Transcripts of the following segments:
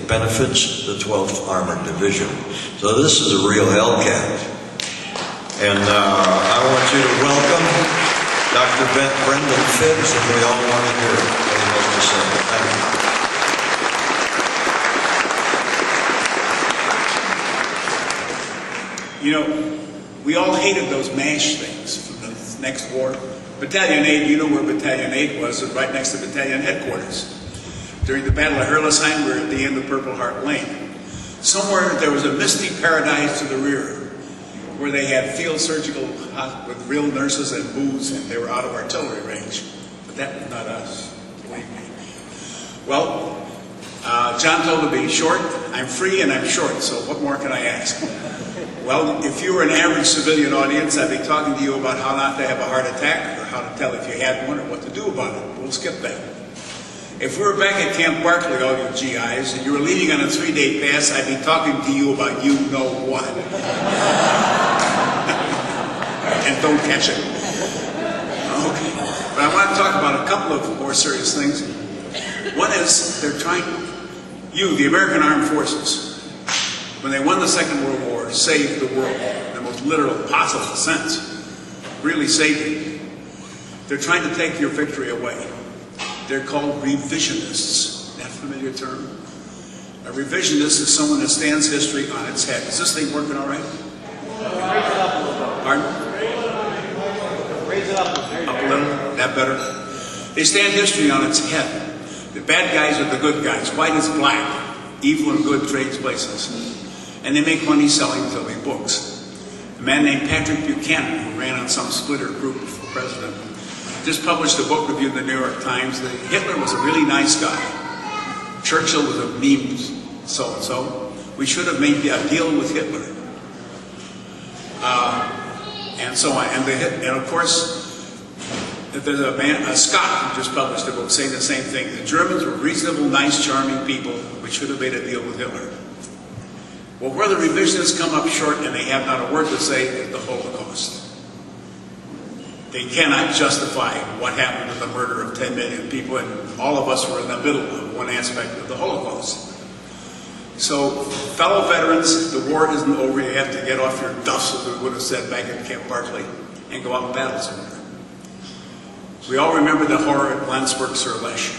benefits the 12th Armored Division. So this is a real Hellcat. And I want you to welcome Dr. Brendan Phibbs, and we all want to hear what he has to say. Thank you. You know, we all hated those MASH things from the next war. Battalion 8, you know where Battalion 8 was, right next to Battalion Headquarters. During the Battle of Herlesheim, we were at the end of Purple Heart Lane. Somewhere there was a misty paradise to the rear, where they had field surgical with real nurses and booze, and they were out of artillery range. But that was not us, believe me. Well, John told me to be short. I'm free and I'm short, so what more can I ask? Well, if you were an average civilian audience, I'd be talking to you about how not to have a heart attack, or how to tell if you had one, or what to do about it. We'll skip that. If we were back at Camp Barkley, all you GIs, and you were leaving on a 3-day pass, I'd be talking to you about you know what. And don't catch it. Okay. But I want to talk about a couple of more serious things. One is, they're trying, the American Armed Forces, when they won the Second World War, saved the world in the most literal possible sense. Really saved it. They're trying to take your victory away. They're called revisionists. That familiar term? A revisionist is someone that stands history on its head. Is this thing working all right? Raise it up a little. Pardon? Raise it up. Up a little? That better? They stand history on its head. The bad guys are the good guys. White is black. Evil and good trades places. And they make money selling filthy books. A man named Patrick Buchanan, who ran on some splitter group for president, just published a book review in the New York Times that Hitler was a really nice guy. Churchill was a mean so-and-so. We should have made a deal with Hitler. And so on. And of course, there's a Scot who just published a book saying the same thing. The Germans were reasonable, nice, charming people. We should have made a deal with Hitler. Well, where the revisionists come up short and they have not a word to say is the Holocaust. They cannot justify what happened to the murder of 10 million people, and all of us were in the middle of one aspect of the Holocaust. So, fellow veterans, the war isn't over. You have to get off your duffs, as we would have said back at Camp Barkley, and go out and battle somewhere. We all remember the horror at Landsberg-sur-Lech.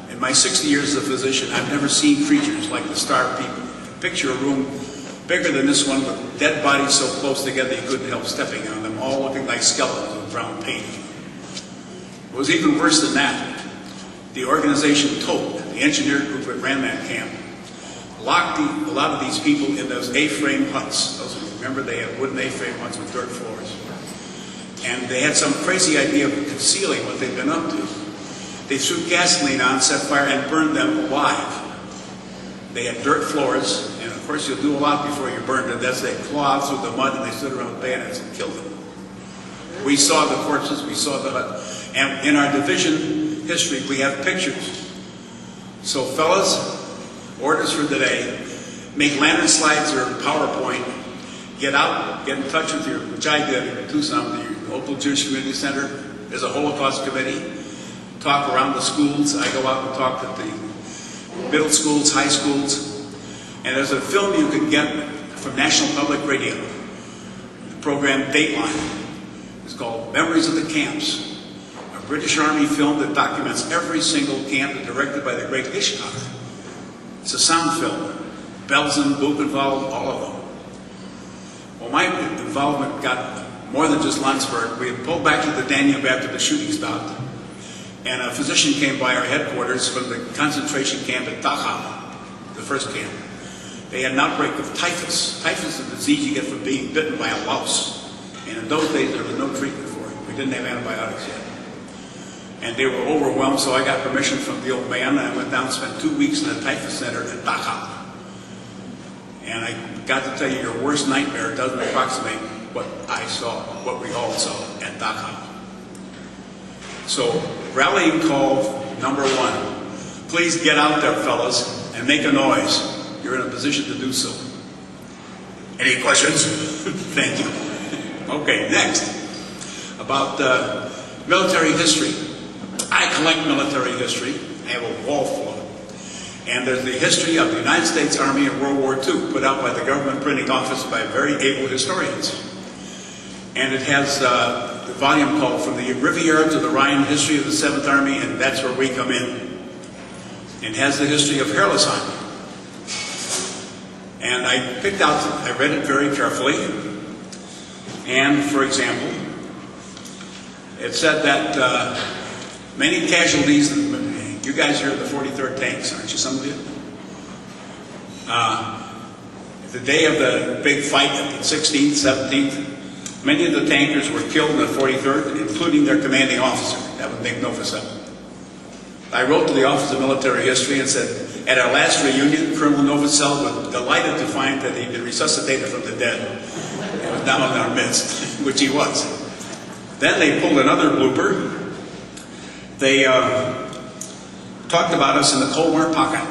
In my 60 years as a physician, I've never seen creatures like the starved people. Picture a room bigger than this one with dead bodies so close together you couldn't help stepping on them, all looking like skeletons with brown paint. It was even worse than that. The organization TOPE, the engineer group that ran that camp, locked a lot of these people in those A-frame huts. Those, remember, they had wooden A-frame huts with dirt floors. And they had some crazy idea of concealing what they'd been up to. They threw gasoline on, set fire, and burned them alive. They had dirt floors, and of course you'll do a lot before you're burned to death. They clawed through the mud and they stood around with bayonets and killed them. We saw the corpses, we saw the hut. And in our division history, we have pictures. So fellas, orders for today, make lantern slides or PowerPoint, get out, get in touch with your, which I did in Tucson, your local Jewish Community Center. There's a Holocaust committee. Talk around the schools. I go out and talk at the middle schools, high schools. And there's a film you can get from National Public Radio. The program Dateline. It's called Memories of the Camps. A British Army film that documents every single camp, directed by the great Hitchcock. It's a sound film. Belsen, Buchenwald, all of them. Well, my involvement got more than just Landsberg. We had pulled back to the Danube after the shooting stopped. And a physician came by our headquarters from the concentration camp at Dachau, the first camp. They had an outbreak of typhus. Typhus is a disease you get from being bitten by a louse. And in those days, there was no treatment for it. We didn't have antibiotics yet. And they were overwhelmed, so I got permission from the old man, and I went down and spent 2 weeks in the typhus center at Dachau. And I got to tell you, your worst nightmare doesn't approximate what I saw, what we all saw at Dachau. So, rallying call number 1. Please get out there, fellas, and make a noise. You're in a position to do so. Any questions? Thank you. Okay, next. About military history. I collect military history. I have a wall full of it. And there's the history of the United States Army in World War II, put out by the government printing office by very able historians. And it has the volume called From the Riviera to the Rhine, History of the 7th Army, and that's where we come in. It has the history of Herlesheim. And I picked out, I read it very carefully. And, for example, it said that many casualties, you guys are the 43rd Tanks, aren't you, some of you? The day of the big fight, the 16th, 17th, many of the tankers were killed in the 43rd, including their commanding officer. That was named Novosel. I wrote to the Office of Military History and said, at our last reunion, Colonel Novosel was delighted to find that he'd been resuscitated from the dead. He was now in our midst, which he was. Then they pulled another blooper. They talked about us in the Cold War pocket.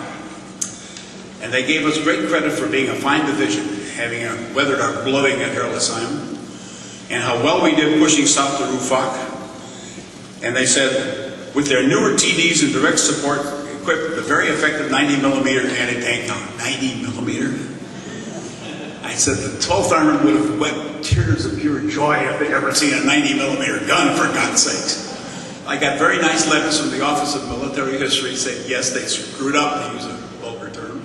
And they gave us great credit for being a fine division, having weathered our blowing at Herlesheim, and how well we did pushing south to Rufak. And they said, with their newer TDs and direct support, equipped with a very effective 90mm anti-tank gun. 90mm? I said the 12th Armored would have wept tears of pure joy if they'd ever seen a 90mm gun, for God's sakes. I got very nice letters from the Office of Military History saying, yes, they screwed up, to use a vulgar term,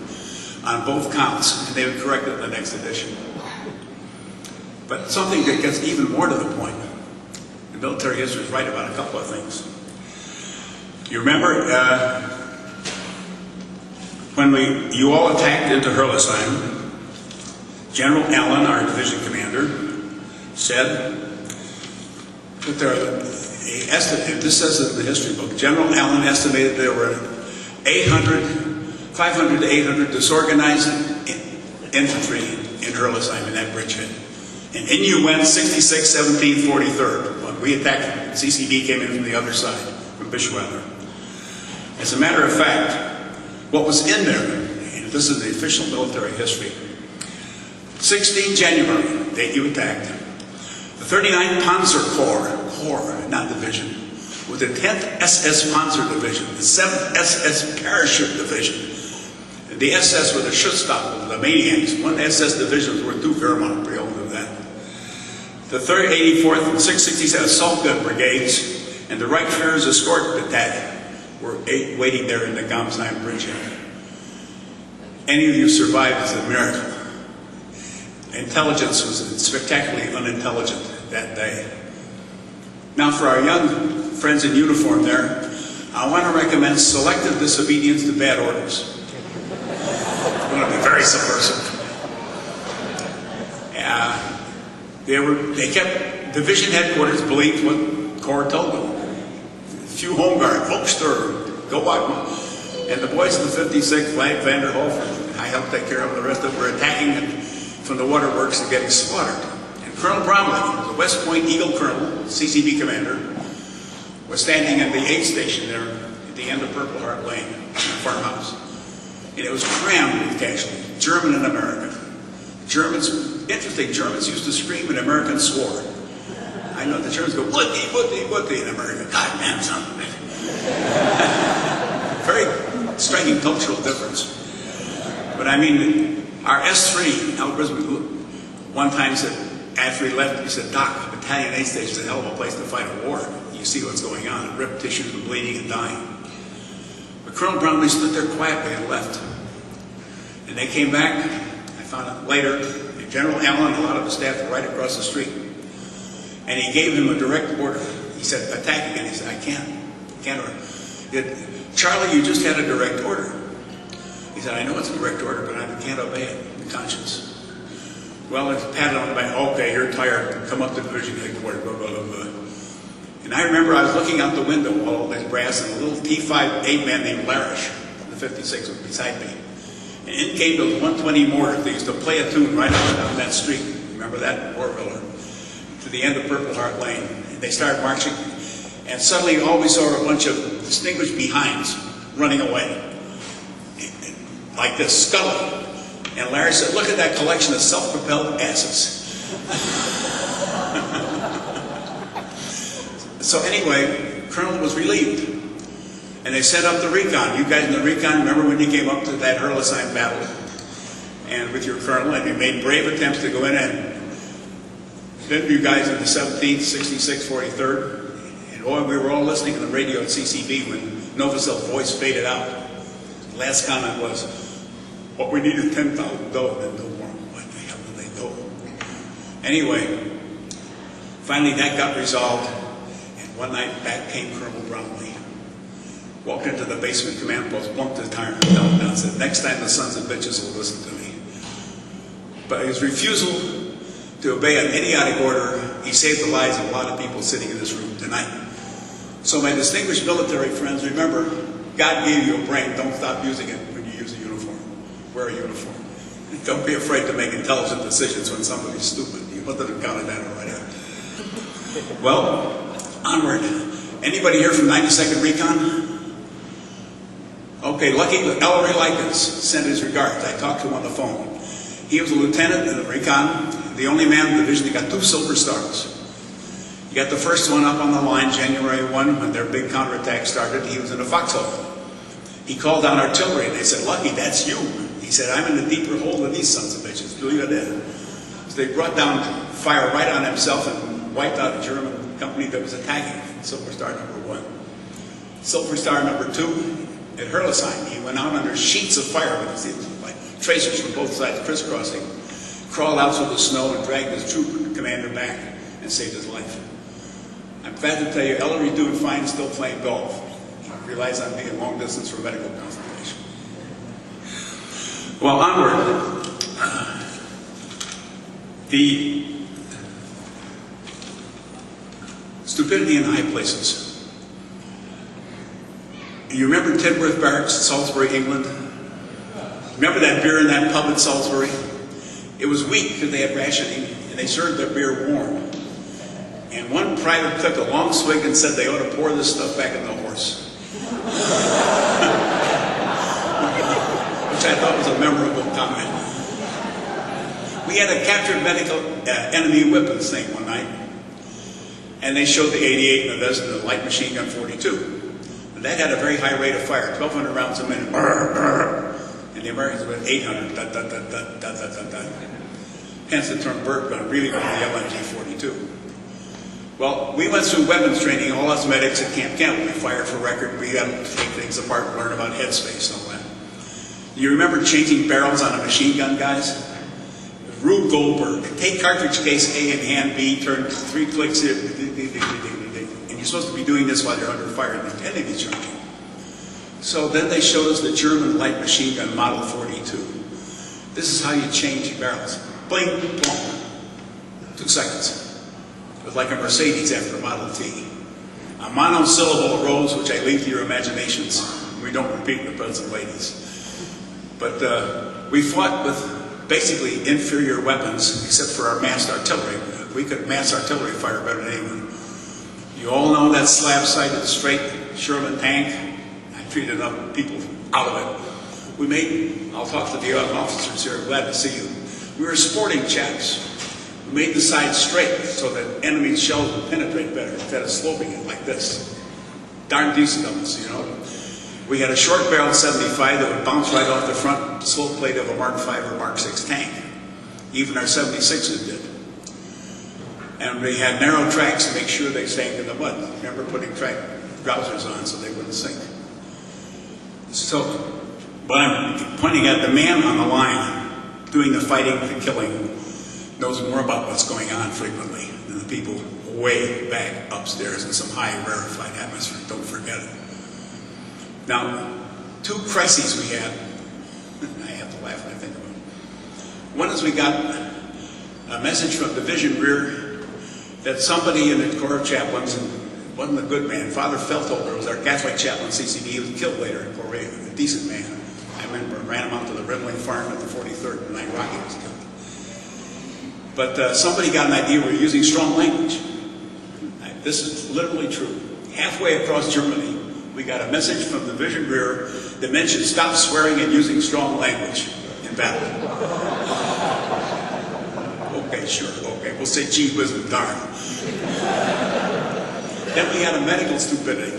on both counts, and they would correct it in the next edition. But something that gets even more to the point, the military history is right about a couple of things. You remember when you all attacked into Herlesheim, General Allen, our division commander, said that this says in the history book, General Allen estimated there were 500 to 800 disorganized infantry in Herlesheim, in that bridgehead. And in you went 66, 17th, 43rd. When we attacked, CCB came in from the other side, from Bischweiler. As a matter of fact, what was in there, and this is the official military history, 16 January, the date you attacked, the 39th Panzer Corps, not division, with the 10th SS Panzer Division, the 7th SS Parachute Division. The SS were the Schutzstaffel, the maniacs. One SS division was worth 2 Wehrmacht, we all knew that. The 3rd, 84th, and 667 Assault Gun Brigades, and the Reichsführer's Escort Battalion were waiting there in the Gamsheim bridgehead. Any of you survived is a miracle. Intelligence was spectacularly unintelligent that day. Now for our young friends in uniform there, I want to recommend selective disobedience to bad orders. It's going to be very subversive. They kept, division headquarters believed what Corps told them. A few home guard, Volkssturm, go out. And the boys in the 56th, Vander Hofer, I helped take care of the rest of them, were attacking from the waterworks and getting slaughtered. And Colonel Bromley, the West Point Eagle Colonel, CCB commander, was standing at the aid station there at the end of Purple Heart Lane, in the farmhouse. And it was crammed with casualties, German and American. Germans, interesting, Germans used to scream and Americans swore. I know the Germans go, wooty, wooty, wooty, and American, God damn son of a bitch. Very striking cultural difference. But I mean, our S3, Al Brisbane, one time said, after he left, he said, Doc, Battalion A Station is a hell of a place to fight a war. You see what's going on, ripped tissues and bleeding and dying. But Colonel Bromley stood there quietly and left. And they came back, I found out later, General Allen and a lot of the staff were right across the street. And he gave him a direct order. He said, attack again. He said, I can't order. Charlie, you just had a direct order. He said, I know it's a direct order, but I can't obey it, in conscience. Well, I patted on the back, okay, you're tired, come up to division headquarters, blah, blah, blah, blah. And I remember I was looking out the window while all this brass, and a little T-5 man named Larish, the 56, was beside me. And in came those 120 mortars. They used to play a tune right up down that street. Remember that? Orville, to the end of Purple Heart Lane. And they started marching. And suddenly all we saw were a bunch of distinguished behinds running away. Like this, scuttling. And Larry said, look at that collection of self-propelled asses. So anyway, Colonel was relieved. And they set up the recon. You guys in the recon, remember when you came up to that Hurlesheim battle? And with your colonel, and you made brave attempts to go in, and then you guys in the 17th, 66th, 43rd, and boy, we were all listening to the radio at CCB when Novosel voice faded out. The last comment was, what we need is 10,000 dough, and no more. What the hell did they do? Anyway, finally that got resolved, and one night back came Colonel Brownlee. Walked into the basement command post, bumped his tire and fell down and said, next time the sons of bitches will listen to me. But his refusal to obey an idiotic order, he saved the lives of a lot of people sitting in this room tonight. So my distinguished military friends, remember, God gave you a brain. Don't stop using it when you use a uniform. Wear a uniform. Don't be afraid to make intelligent decisions when somebody's stupid. You must have counted that already. Well, onward. Anybody here from 92nd Recon? Okay, lucky Ellery Likens sent his regards. I talked to him on the phone. He was a lieutenant in the recon, the only man in the division that got 2 silver stars. He got the first one up on the line January 1 when their big counterattack started. He was in a foxhole. He called down artillery and they said, Lucky, that's you. He said, I'm in the deeper hole than these sons of bitches. Believe it in. So they brought down fire right on himself and wiped out a German company that was attacking him. Silver Star number 1. Silver Star number 2. At Hurlesheim, he went out under sheets of fire with like tracers from both sides crisscrossing, crawled out through the snow and dragged his troop commander back and saved his life. I'm glad to tell you, Ellery doing fine, still playing golf. He relies on being long distance for medical consultation. Well, onward. The stupidity in high places. You remember Tidworth Barracks, Salisbury, England? Remember that beer in that pub in Salisbury? It was weak because they had rationing, and they served their beer warm. And one private took a long swig and said they ought to pour this stuff back in the horse. Which I thought was a memorable comment. We had a captured medical enemy weapons thing one night, and they showed the 88 and the light machine gun 42. That had a very high rate of fire, 1,200 rounds a minute. And the Americans went 800. Hence the term bird gun, really was the LMG-42. Well, we went through weapons training, all us medics at Camp Campbell. We fired for record, we had to take things apart and learn about headspace and all that. You remember changing barrels on a machine gun, guys? Rube Goldberg. Take cartridge case A in hand B, turn 3 clicks here. You're supposed to be doing this while you're under fire and the enemy charging. So then they showed us the German light machine gun Model 42. This is how you change barrels. Bling, plong. 2 seconds. It was like a Mercedes after a Model T. A monosyllable arose, which I leave to your imaginations. We don't repeat in the presence of ladies. But we fought with basically inferior weapons, except for our massed artillery. We could mass artillery fire better than anyone. You all know that slab-sided straight Sherman tank. I treated enough people out of it. We made, I'll talk to the officers here, glad to see you. We were sporting chaps. We made the sides straight so that enemy shells would penetrate better instead of sloping it like this. Darn decent of us, you know. We had a short-barreled 75 that would bounce right off the front slope plate of a Mark V or Mark VI tank. Even our 76s did. And we had narrow tracks to make sure they sank in the mud. Remember putting track trousers on so they wouldn't sink. So, but I'm pointing at the man on the line doing the fighting, the killing, knows more about what's going on frequently than the people way back upstairs in some high rarefied atmosphere. Don't forget it. Now, 2 crises we had. I have to laugh when I think about it. One is we got a message from Division Rear that somebody in the Corps of Chaplains, and wasn't a good man, Father Feltholder was our Catholic chaplain CCD, he was killed later in Korea, a decent man. I remember ran him out to the Rimling farm at the 43rd when Rocky was killed. But somebody got an idea we were using strong language. This is literally true. Halfway across Germany, we got a message from the Division Rear that mentioned stop swearing and using strong language in battle. Okay, sure, okay, we'll say gee whiz and darn. Then we had a medical stupidity.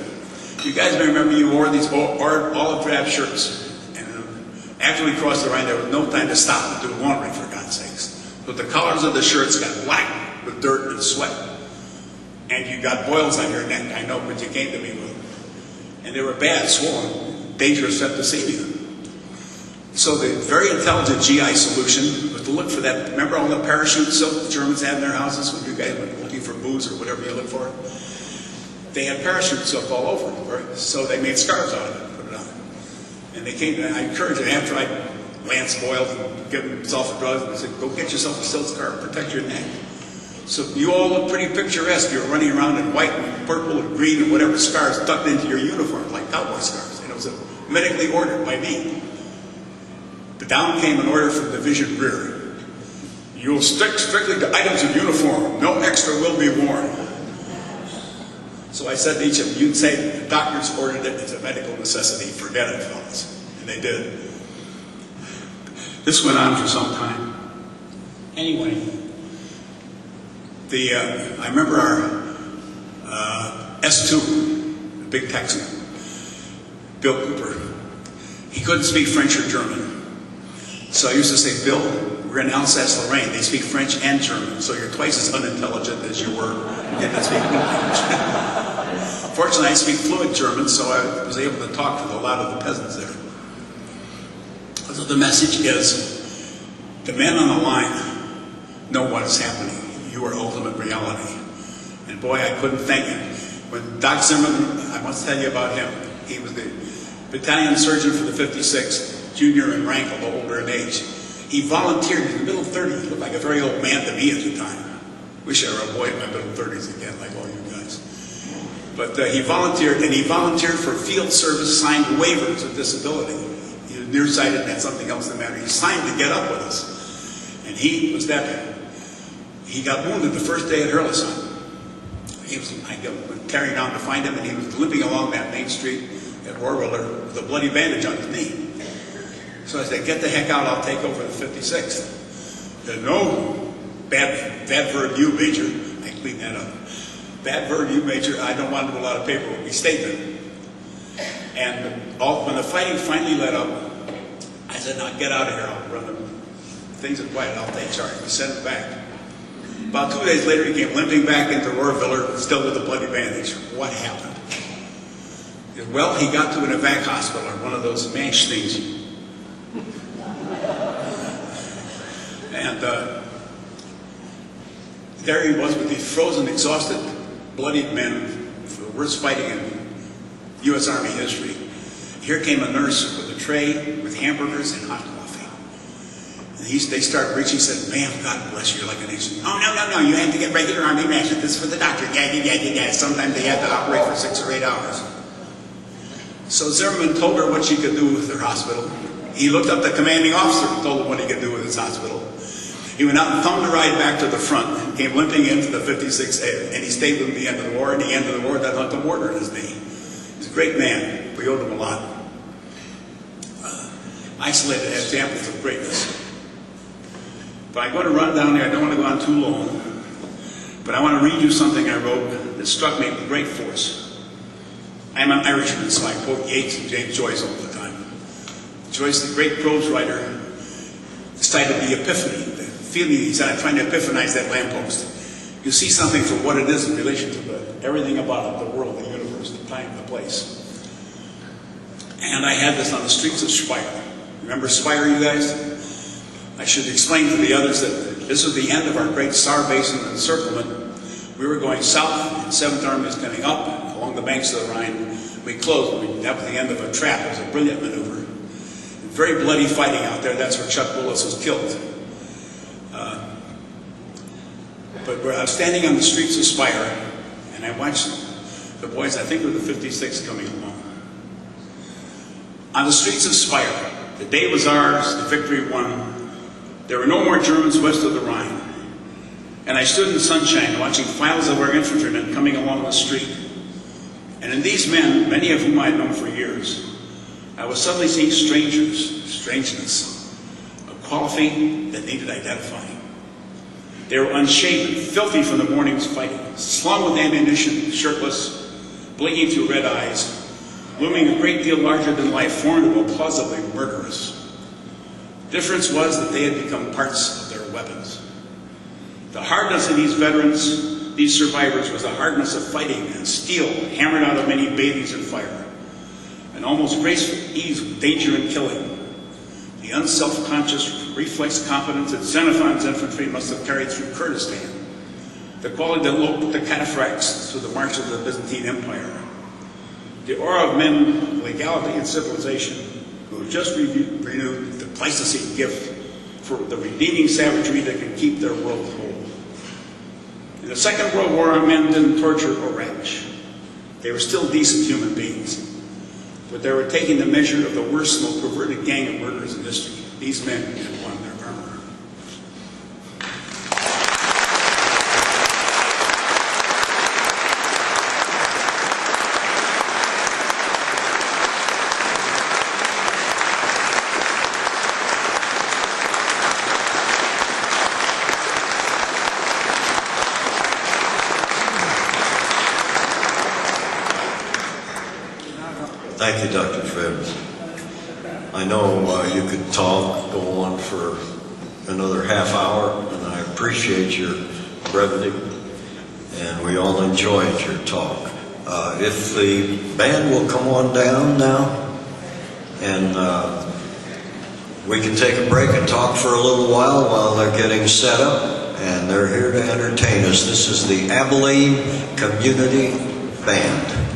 You guys may remember you wore these olive drab shirts. And after we crossed the Rhine, there was no time to stop and do laundry, for God's sakes. But the colors of the shirts got black with dirt and sweat. And you got boils on your neck, I know, but you came to me with them. And they were bad, swollen, dangerous septicemia. So the very intelligent GI solution was to look for that. Remember all the parachute silk the Germans had in their houses when you guys were looking for booze or whatever you look for? They had parachute silk all over, right? So they made scarves out of it, put it on. And they came, and I encouraged them after I lance boiled and give them sulfur drugs, and I said, go get yourself a silk scarf, protect your neck. So you all look pretty picturesque. You're running around in white and purple and green and whatever scarves tucked into your uniform, like cowboy scarves. And it was medically ordered by me. But down came an order from Division Rear. You will stick strictly to items of uniform. No extra will be worn. So I said to each of them, you'd say, the doctors ordered it. It's a medical necessity. Forget it, fellas. And they did. This went on for some time. Anyway, I remember our S2, the big Texan, Bill Cooper. He couldn't speak French or German. So I used to say, Bill, we're in Alsace-Lorraine. They speak French and German, so you're twice as unintelligent as you were in that speaking language. Fortunately, I speak fluent German, so I was able to talk with a lot of the peasants there. So the message is, the men on the line know what is happening. You are ultimate reality. And boy, I couldn't thank him. When Doc Zimmerman, I must tell you about him. He was the battalion surgeon for the 56th. Junior in rank, although older in age. He volunteered in the middle 30s. He looked like a very old man to me at the time. Wish I were a boy in my middle 30s again, like all you guys. But he volunteered, and he volunteered for field service signed waivers of disability. He was nearsighted and had something else the matter. He signed to get up with us. And he was that. He got wounded the first day at Hurlesheim. I went carrying down to find him, and he was limping along that main street at Rohrwiller with a bloody bandage on his knee. So I said, get the heck out, I'll take over the 56th. He said, no, bad verb you, Major. I cleaned that up. Bad verb you, Major, I don't want to do a lot of paperwork. We stayed there. And when the fighting finally let up, I said, now get out of here, I'll run them. Things are quiet, I'll take charge. We sent him back. About 2 days later, he came limping back into Rohrwiller, still with a bloody bandage. What happened? He said, well, he got to an evac hospital, or one of those MASH things. And there he was with these frozen, exhausted, bloodied men, for the worst fighting in U.S. Army history. Here came a nurse with a tray with hamburgers and hot coffee. And they started reaching. He said, ma'am, God bless you, you're like an angel. Oh, no, you have to get regular Army ration. This is for the doctor. Yeah. Sometimes they had to operate for 6 or 8 hours. So Zimmerman told her what she could do with her hospital. He looked up the commanding officer and told him what he could do with his hospital. He went out and thumbed a ride back to the front and came limping into the 56th, and he stayed with him the end of the war, and the end of the war that left a mortar in his knee. He's a great man. We owed him a lot. Isolated examples of greatness. But I'm going to run down there. I don't want to go on too long. But I want to read you something I wrote that struck me with great force. I'm an Irishman, so I quote Yeats and James Joyce all the time. Joyce, the great prose writer, cited the epiphany, the feeling he said, I'm trying to epiphanize that lamppost. You see something for what it is in relation to everything about it, the world, the universe, the time, the place. And I had this on the streets of Speyer. Remember Speyer, you guys? I should explain to the others that this was the end of our great Saar Basin encirclement. We were going south, and 7th Army was coming up, and along the banks of the Rhine. We closed. That was the end of a trap. It was a brilliant maneuver. Very bloody fighting out there. That's where Chuck Willis was killed. But I was standing on the streets of Speyer, and I watched the boys, I think it was the 56th, coming along. On the streets of Speyer, the day was ours, the victory won. There were no more Germans west of the Rhine. And I stood in the sunshine watching files of our infantrymen coming along the street. And in these men, many of whom I had known for years, I was suddenly seeing strangeness, a quality that needed identifying. They were unshaven, filthy from the morning's fighting, slung with ammunition, shirtless, blinking through red eyes, looming a great deal larger than life, formidable, plausibly murderous. Difference was that they had become parts of their weapons. The hardness of these veterans, these survivors, was the hardness of fighting and steel hammered out of many bathings in fire, an almost graceful ease with danger and killing. The unself-conscious reflex competence that Xenophon's infantry must have carried through Kurdistan, the quality that loped the cataphracts through the march of the Byzantine Empire, the aura of men, legality, and civilization who have just renewed the Pleistocene gift for the redeeming savagery that can keep their world whole. In the Second World War, our men didn't torture or ravage. They were still decent human beings, but they were taking the measure of the worst, most perverted gang of murderers in history. These men had won their armor. Thank you, Dr. Phibbs. I know you could talk, go on for another half hour, and I appreciate your brevity, and we all enjoyed your talk. If the band will come on down now, and we can take a break and talk for a little while they're getting set up, and they're here to entertain us. This is the Abilene Community Band.